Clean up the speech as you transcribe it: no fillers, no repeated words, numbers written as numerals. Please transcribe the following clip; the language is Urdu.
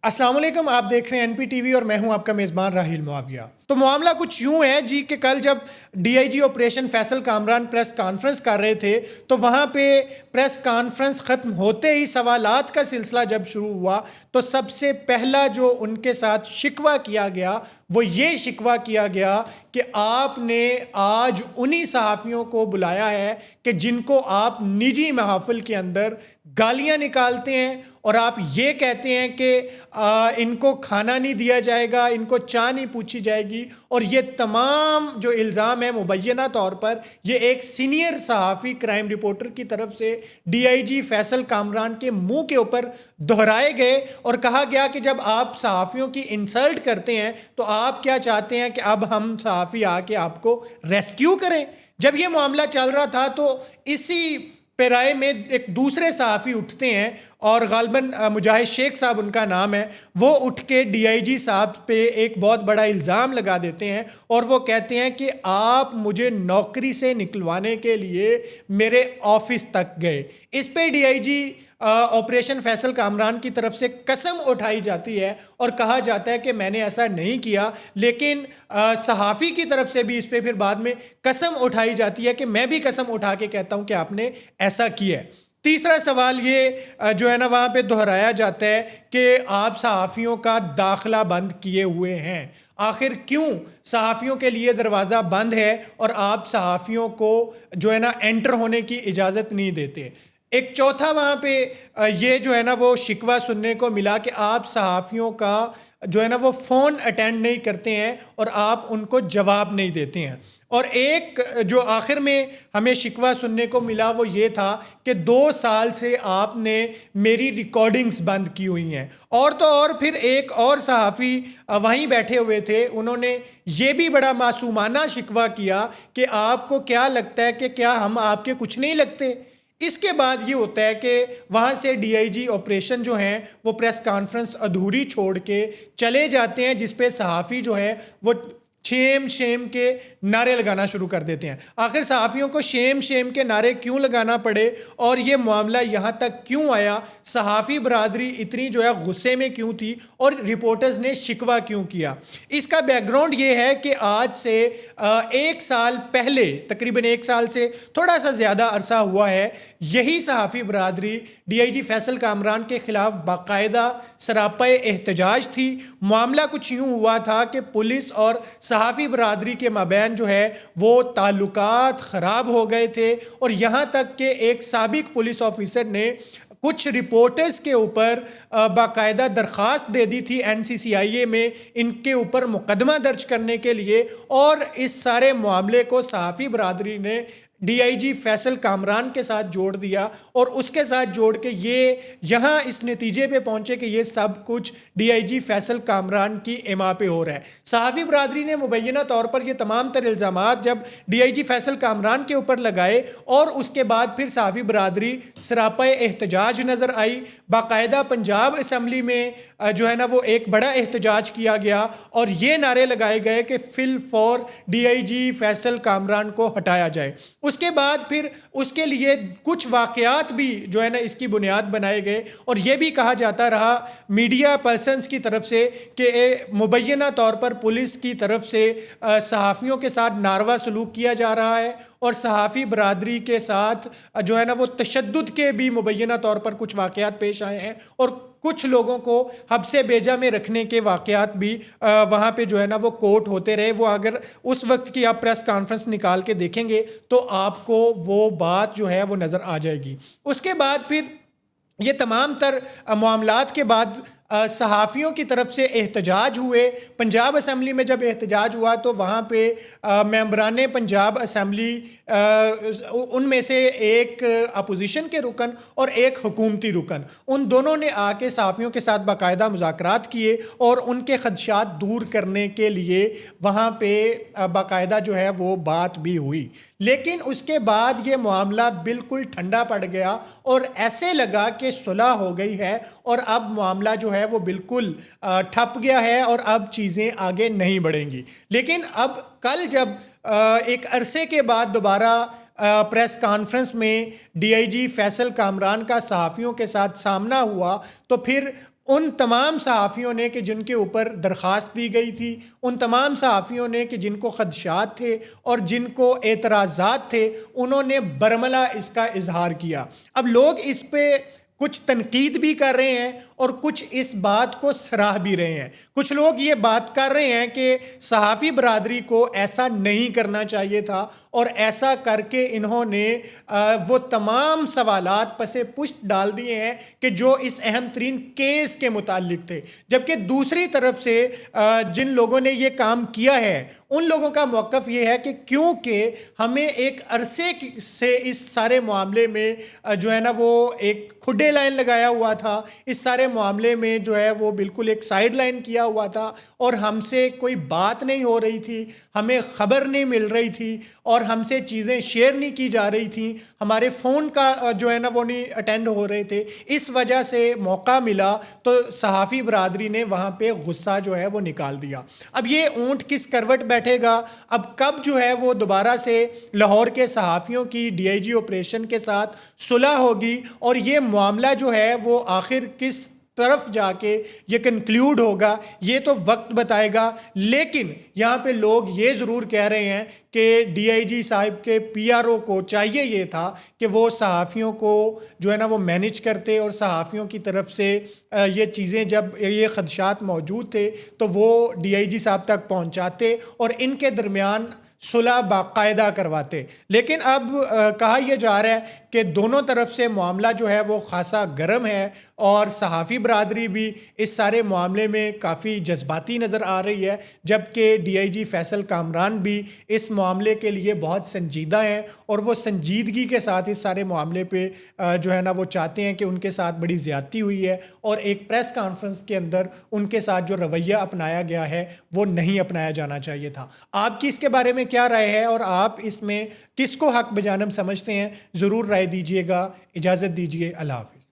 السلام علیکم، آپ دیکھ رہے ہیں این پی ٹی وی اور میں ہوں آپ کا میزبان راہیل معاویہ۔ تو معاملہ کچھ یوں ہے جی کہ کل جب D I G operation Faisal Kamran press conference کر رہے تھے تو وہاں پہ پریس کانفرنس ختم ہوتے ہی سوالات کا سلسلہ جب شروع ہوا تو سب سے پہلا جو ان کے ساتھ شکوہ کیا گیا وہ یہ شکوہ کیا گیا کہ آپ نے آج انہی صحافیوں کو بلایا ہے کہ جن کو آپ نجی محافل کے اندر گالیاں نکالتے ہیں اور آپ یہ کہتے ہیں کہ ان کو کھانا نہیں دیا جائے گا، ان کو چائے نہیں پوچھی جائے گی، اور یہ تمام جو الزام ہے مبینہ طور پر یہ ایک سینئر صحافی کرائم رپورٹر کی طرف سے ڈی آئی جی فیصل کامران کے منہ کے اوپر دہرائے گئے اور کہا گیا کہ جب آپ صحافیوں کی انسلٹ کرتے ہیں تو آپ کیا چاہتے ہیں کہ اب ہم صحافی آ کے آپ کو ریسکیو کریں۔ جب یہ معاملہ چل رہا تھا تو اسی پیرائے میں ایک دوسرے صحافی اٹھتے ہیں اور غالباً مجاہد شیخ صاحب ان کا نام ہے، وہ اٹھ کے ڈی آئی جی صاحب پہ ایک بہت بڑا الزام لگا دیتے ہیں اور وہ کہتے ہیں کہ آپ مجھے نوکری سے نکلوانے کے لیے میرے آفس تک گئے۔ اس پہ D I G operation Faisal Kamran کی طرف سے قسم اٹھائی جاتی ہے اور کہا جاتا ہے کہ میں نے ایسا نہیں کیا، لیکن صحافی کی طرف سے بھی اس پہ پھر بعد میں قسم اٹھائی جاتی ہے کہ میں بھی قسم اٹھا کے کہتا ہوں کہ آپ نے ایسا کیا ہے۔ تیسرا سوال یہ جو ہے نا وہاں پہ دہرایا جاتا ہے کہ آپ صحافیوں کا داخلہ بند کیے ہوئے ہیں، آخر کیوں صحافیوں کے لیے دروازہ بند ہے اور آپ صحافیوں کو جو ہے نا انٹر ہونے کی اجازت نہیں دیتے۔ ایک چوتھا وہاں پہ یہ جو ہے نا وہ شکوہ سننے کو ملا کہ آپ صحافیوں کا جو ہے نا وہ فون اٹینڈ نہیں کرتے ہیں اور آپ ان کو جواب نہیں دیتے ہیں۔ اور ایک جو آخر میں ہمیں شکوہ سننے کو ملا وہ یہ تھا کہ 2 سال سے آپ نے میری ریکارڈنگز بند کی ہوئی ہیں، اور تو اور پھر ایک اور صحافی وہیں بیٹھے ہوئے تھے، انہوں نے یہ بھی بڑا معصومانہ شکوہ کیا کہ آپ کو کیا لگتا ہے کہ کیا ہم آپ کے کچھ نہیں لگتے۔ اس کے بعد یہ ہوتا ہے کہ وہاں سے ڈی آئی جی آپریشن جو ہیں وہ پریس کانفرنس ادھوری چھوڑ کے چلے جاتے ہیں، جس پہ صحافی جو ہے وہ شیم شیم کے نعرے لگانا شروع کر دیتے ہیں۔ آخر صحافیوں کو شیم شیم کے نعرے کیوں لگانا پڑے اور یہ معاملہ یہاں تک کیوں آیا، صحافی برادری اتنی جو ہے غصے میں کیوں تھی اور رپورٹرز نے شکوہ کیوں کیا، اس کا بیک گراؤنڈ یہ ہے کہ آج سے 1 سال پہلے، تقریباً 1 سال سے تھوڑا سا زیادہ عرصہ ہوا ہے، یہی صحافی برادری ڈی آئی جی فیصل کامران کے خلاف باقاعدہ سراپے احتجاج تھی۔ معاملہ کچھ یوں ہوا تھا کہ پولیس اور صحافی برادری کے مابین جو ہے وہ تعلقات خراب ہو گئے تھے، اور یہاں تک کہ ایک سابق پولیس آفیسر نے کچھ رپورٹرز کے اوپر باقاعدہ درخواست دے دی تھی این سی سی آئی اے میں ان کے اوپر مقدمہ درج کرنے کے لیے، اور اس سارے معاملے کو صحافی برادری نے ڈی آئی جی فیصل کامران کے ساتھ جوڑ دیا اور اس کے ساتھ جوڑ کے یہ یہاں اس نتیجے پہ پہنچے کہ یہ سب کچھ ڈی آئی جی فیصل کامران کی اما پہ ہو رہا ہے۔ صحافی برادری نے مبینہ طور پر یہ تمام تر الزامات جب ڈی آئی جی فیصل کامران کے اوپر لگائے اور اس کے بعد پھر صحافی برادری سراپے احتجاج نظر آئی۔ باقاعدہ پنجاب اسمبلی میں جو ہے نا وہ ایک بڑا احتجاج کیا گیا اور یہ نعرے لگائے گئے کہ فی الفور ڈی آئی جی فیصل کامران کو ہٹایا جائے۔ اس کے بعد پھر اس کے لیے کچھ واقعات بھی جو ہے نا اس کی بنیاد بنائے گئے، اور یہ بھی کہا جاتا رہا میڈیا پرسنز کی طرف سے کہ مبینہ طور پر پولیس کی طرف سے صحافیوں کے ساتھ ناروا سلوک کیا جا رہا ہے اور صحافی برادری کے ساتھ جو ہے نا وہ تشدد کے بھی مبینہ طور پر کچھ واقعات پیش آئے ہیں، اور کچھ لوگوں کو حبس بیجا میں رکھنے کے واقعات بھی وہاں پہ جو ہے نا وہ کوٹ ہوتے رہے۔ وہ اگر اس وقت کی آپ پریس کانفرنس نکال کے دیکھیں گے تو آپ کو وہ بات جو ہے وہ نظر آ جائے گی۔ اس کے بعد پھر یہ تمام تر معاملات کے بعد صحافیوں کی طرف سے احتجاج ہوئے۔ پنجاب اسمبلی میں جب احتجاج ہوا تو وہاں پہ ممبران پنجاب اسمبلی ان میں سے ایک اپوزیشن کے رکن اور ایک حکومتی رکن، ان دونوں نے آ کے صحافیوں کے ساتھ باقاعدہ مذاکرات کیے اور ان کے خدشات دور کرنے کے لیے وہاں پہ باقاعدہ جو ہے وہ بات بھی ہوئی، لیکن اس کے بعد یہ معاملہ بالکل ٹھنڈا پڑ گیا اور ایسے لگا کہ صلح ہو گئی ہے اور اب معاملہ جو ہے وہ بالکل ٹھپ گیا ہے اور اب چیزیں آگے نہیں بڑھیں گی۔ لیکن اب کل جب ایک عرصے کے بعد دوبارہ پریس کانفرنس میں ڈی آئی جی فیصل کامران کا صحافیوں کے ساتھ سامنا ہوا تو پھر ان تمام صحافیوں نے کہ جن کے اوپر درخواست دی گئی تھی، ان تمام صحافیوں نے کہ جن کو خدشات تھے اور جن کو اعتراضات تھے، انہوں نے برملا اس کا اظہار کیا۔ اب لوگ اس پہ کچھ تنقید بھی کر رہے ہیں اور کچھ اس بات کو سراہ بھی رہے ہیں۔ کچھ لوگ یہ بات کر رہے ہیں کہ صحافی برادری کو ایسا نہیں کرنا چاہیے تھا اور ایسا کر کے انہوں نے وہ تمام سوالات پس پشت ڈال دیے ہیں کہ جو اس اہم ترین کیس کے متعلق تھے، جبکہ دوسری طرف سے جن لوگوں نے یہ کام کیا ہے ان لوگوں کا موقف یہ ہے کہ کیونکہ ہمیں ایک عرصے سے اس سارے معاملے میں جو ہے نا وہ ایک کھڈے لائن لگایا ہوا تھا، اس سارے معاملے میں جو ہے وہ بالکل ایک سائیڈ لائن کیا ہوا تھا اور ہم سے کوئی بات نہیں ہو رہی تھی، ہمیں خبر نہیں مل رہی تھی اور ہم سے چیزیں شیئر نہیں کی جا رہی تھیں، ہمارے فون کا جو ہے نا وہ نہیں اٹینڈ ہو رہے تھے۔ اس وجہ سے موقع ملا تو صحافی برادری نے وہاں پہ غصہ جو ہے وہ نکال دیا۔ اب یہ اونٹ کس کروٹ بیٹھے گا، اب کب جو ہے وہ دوبارہ سے لاہور کے صحافیوں کی ڈی آئی جی آپریشن کے ساتھ صلح ہوگی اور یہ معاملہ جو ہے وہ آخر کس طرف جا کے یہ کنکلیوڈ ہوگا، یہ تو وقت بتائے گا۔ لیکن یہاں پہ لوگ یہ ضرور کہہ رہے ہیں کہ ڈی آئی جی صاحب کے پی آر او کو چاہیے یہ تھا کہ وہ صحافیوں کو جو ہے نا وہ مینیج کرتے اور صحافیوں کی طرف سے یہ چیزیں جب یہ خدشات موجود تھے تو وہ ڈی آئی جی صاحب تک پہنچاتے اور ان کے درمیان صلح باقاعدہ کرواتے۔ لیکن اب کہا یہ جا رہا ہے کہ دونوں طرف سے معاملہ جو ہے وہ خاصا گرم ہے اور صحافی برادری بھی اس سارے معاملے میں کافی جذباتی نظر آ رہی ہے، جبکہ ڈی آئی جی فیصل کامران بھی اس معاملے کے لیے بہت سنجیدہ ہیں اور وہ سنجیدگی کے ساتھ اس سارے معاملے پہ جو ہے نا وہ چاہتے ہیں کہ ان کے ساتھ بڑی زیادتی ہوئی ہے اور ایک پریس کانفرنس کے اندر ان کے ساتھ جو رویہ اپنایا گیا ہے وہ نہیں اپنایا جانا چاہیے تھا۔ آپ کی اس کے بارے میں کیا رائے ہے اور آپ اس میں کس کو حق بجانب سمجھتے ہیں؟ ضرور رائے دیجیے گا۔ اجازت دیجیے، اللہ حافظ۔